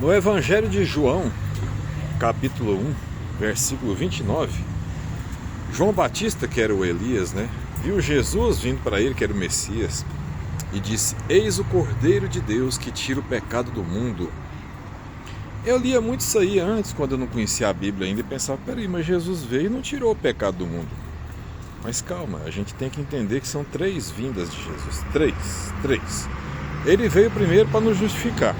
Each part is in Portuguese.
No Evangelho de João, capítulo 1, versículo 29, João Batista, que era o Elias, viu Jesus vindo para ele, que era o Messias, e disse: eis o Cordeiro de Deus que tira o pecado do mundo. Eu lia muito isso aí antes, quando eu não conhecia a Bíblia ainda, e pensava: peraí, mas Jesus veio e não tirou o pecado do mundo. Mas calma, a gente tem que entender que são 3 vindas de Jesus. Três. Ele veio primeiro para nos justificar.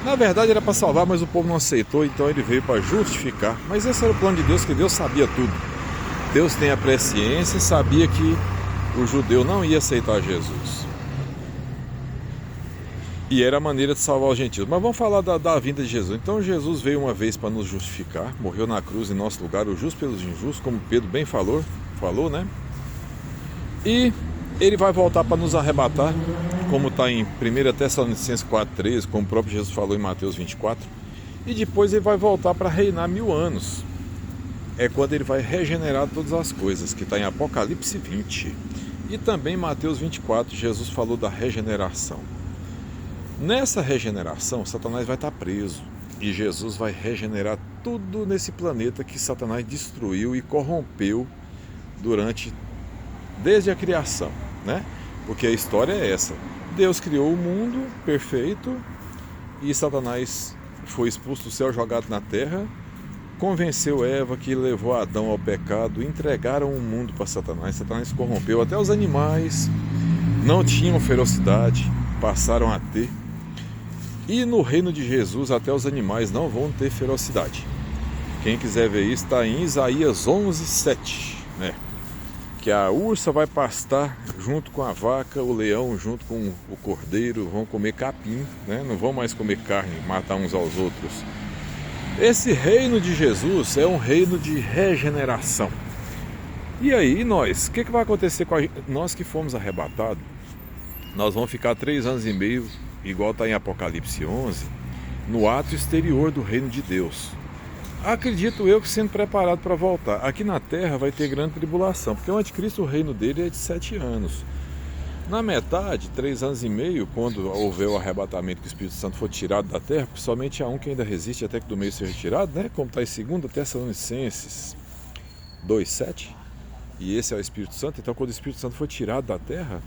Na verdade era para salvar, mas o povo não aceitou, então ele veio para justificar. Mas esse era o plano de Deus, que Deus sabia tudo. Deus tem a presciência e sabia que o judeu não ia aceitar Jesus. E era a maneira de salvar os gentios. Mas vamos falar da vinda de Jesus. Então Jesus veio uma vez para nos justificar, morreu na cruz em nosso lugar, o justo pelos injustos, como Pedro bem falou, E ele vai voltar para nos arrebatar, como está em 1 Tessalonicenses 4,13, como o próprio Jesus falou em Mateus 24. E depois ele vai voltar para reinar 1000 anos. É quando ele vai regenerar todas as coisas, que está em Apocalipse 20. E também em Mateus 24, Jesus falou da regeneração. Nessa regeneração, Satanás vai estar preso. E Jesus vai regenerar tudo nesse planeta que Satanás destruiu e corrompeu desde a criação, Porque a história é essa: Deus criou o mundo perfeito e Satanás foi expulso do céu, jogado na terra, convenceu Eva, que levou Adão ao pecado, entregaram o mundo para Satanás. Satanás corrompeu até os animais, não tinham ferocidade, passaram a ter. E no reino de Jesus até os animais não vão ter ferocidade. Quem quiser ver isso está em Isaías 11:7, que a ursa vai pastar junto com a vaca, o leão junto com o cordeiro, vão comer capim, não vão mais comer carne, matar uns aos outros. Esse reino de Jesus é um reino de regeneração. E aí nós, o que vai acontecer com nós que fomos arrebatados? Nós vamos ficar 3 anos e meio, igual está em Apocalipse 11, no ato exterior do reino de Deus. Acredito eu que sendo preparado para voltar. Aqui na terra vai ter grande tribulação, porque o anticristo, o reino dele é de 7 anos. Na metade, 3 anos e meio, quando houver o arrebatamento, que o Espírito Santo for tirado da terra, porque somente há um que ainda resiste até que do meio seja tirado, como está em 2 Tessalonicenses 2:7, e esse é o Espírito Santo. Então quando o Espírito Santo for tirado da terra,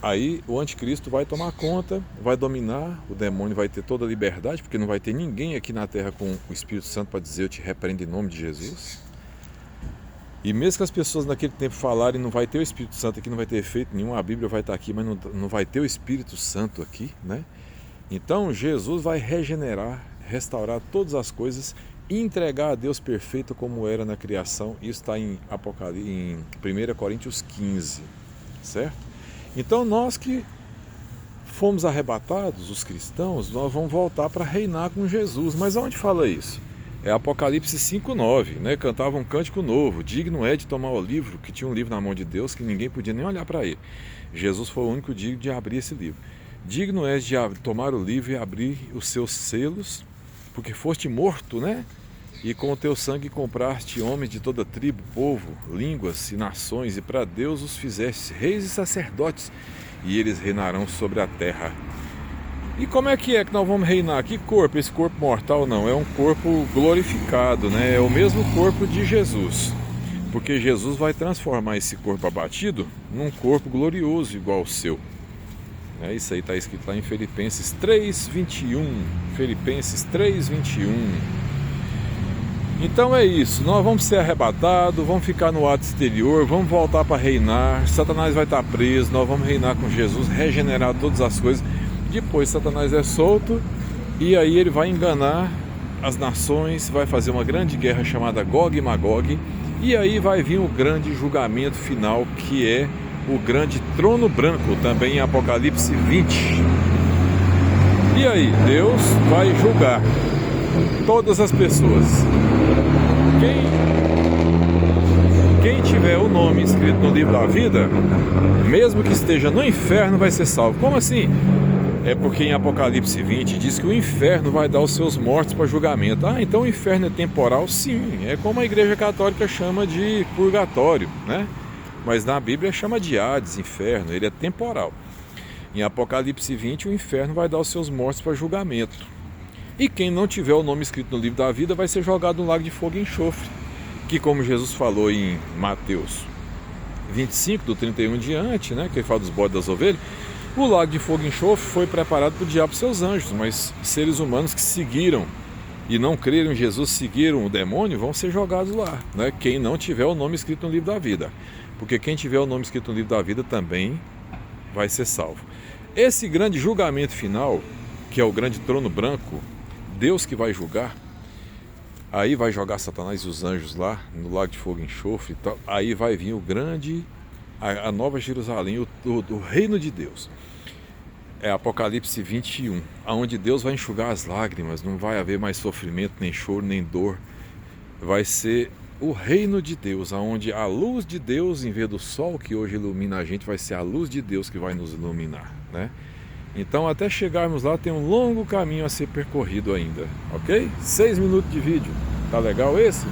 aí o anticristo vai tomar conta, vai dominar, o demônio vai ter toda a liberdade, porque não vai ter ninguém aqui na terra com o Espírito Santo para dizer: eu te repreendo em nome de Jesus. E mesmo que as pessoas naquele tempo falarem: não vai ter o Espírito Santo aqui, não vai ter efeito nenhum, a Bíblia vai estar aqui, mas não vai ter o Espírito Santo aqui, Então Jesus vai regenerar, restaurar todas as coisas e entregar a Deus perfeito como era na criação. Isso está em 1 Coríntios 15, certo? Então nós que fomos arrebatados, os cristãos, nós vamos voltar para reinar com Jesus. Mas aonde fala isso? É Apocalipse 5:9, Cantava um cântico novo: digno é de tomar o livro, que tinha um livro na mão de Deus que ninguém podia nem olhar para ele. Jesus foi o único digno de abrir esse livro. Digno é de tomar o livro e abrir os seus selos, porque foste morto, E com o teu sangue compraste homens de toda tribo, povo, línguas e nações, e para Deus os fizeste reis e sacerdotes, e eles reinarão sobre a terra. E como é que nós vamos reinar? Que corpo? Esse corpo mortal não, é um corpo glorificado, É o mesmo corpo de Jesus, porque Jesus vai transformar esse corpo abatido num corpo glorioso igual ao seu. Isso aí está escrito lá em Filipenses 3:21. Filipenses 3:21. Então é isso, nós vamos ser arrebatados, vamos ficar no ato exterior, vamos voltar para reinar, Satanás vai estar preso, nós vamos reinar com Jesus, regenerar todas as coisas. Depois Satanás é solto e aí ele vai enganar as nações, vai fazer uma grande guerra chamada Gog e Magog, e aí vai vir o grande julgamento final, que é o grande trono branco, também em Apocalipse 20. E aí Deus vai julgar todas as pessoas. Quem tiver o nome escrito no livro da vida, mesmo que esteja no inferno, vai ser salvo. Como assim? É porque em Apocalipse 20 diz que o inferno vai dar os seus mortos para julgamento. Então o inferno é temporal? Sim, é como a Igreja Católica chama de purgatório, Mas na Bíblia chama de Hades, inferno, ele é temporal. Em Apocalipse 20 o inferno vai dar os seus mortos para julgamento. E quem não tiver o nome escrito no livro da vida vai ser jogado no lago de fogo e enxofre, que, como Jesus falou em Mateus 25, do 31 em diante, né, que ele fala dos bodes das ovelhas, o lago de fogo e enxofre foi preparado para o diabo e seus anjos, mas seres humanos que seguiram e não creram em Jesus, seguiram o demônio, vão ser jogados lá, né? Quem não tiver o nome escrito no livro da vida, porque quem tiver o nome escrito no livro da vida também vai ser salvo. Esse grande julgamento final, que é o grande trono branco, Deus que vai julgar, aí vai jogar Satanás e os anjos lá no lago de fogo e enxofre e tal, aí vai vir o grande, a nova Jerusalém, o reino de Deus. É Apocalipse 21, onde Deus vai enxugar as lágrimas, não vai haver mais sofrimento, nem choro, nem dor. Vai ser o reino de Deus, onde a luz de Deus, em vez do sol que hoje ilumina a gente, vai ser a luz de Deus que vai nos iluminar, né? Então, até chegarmos lá, tem um longo caminho a ser percorrido ainda, ok? 6 minutos de vídeo, tá legal esse?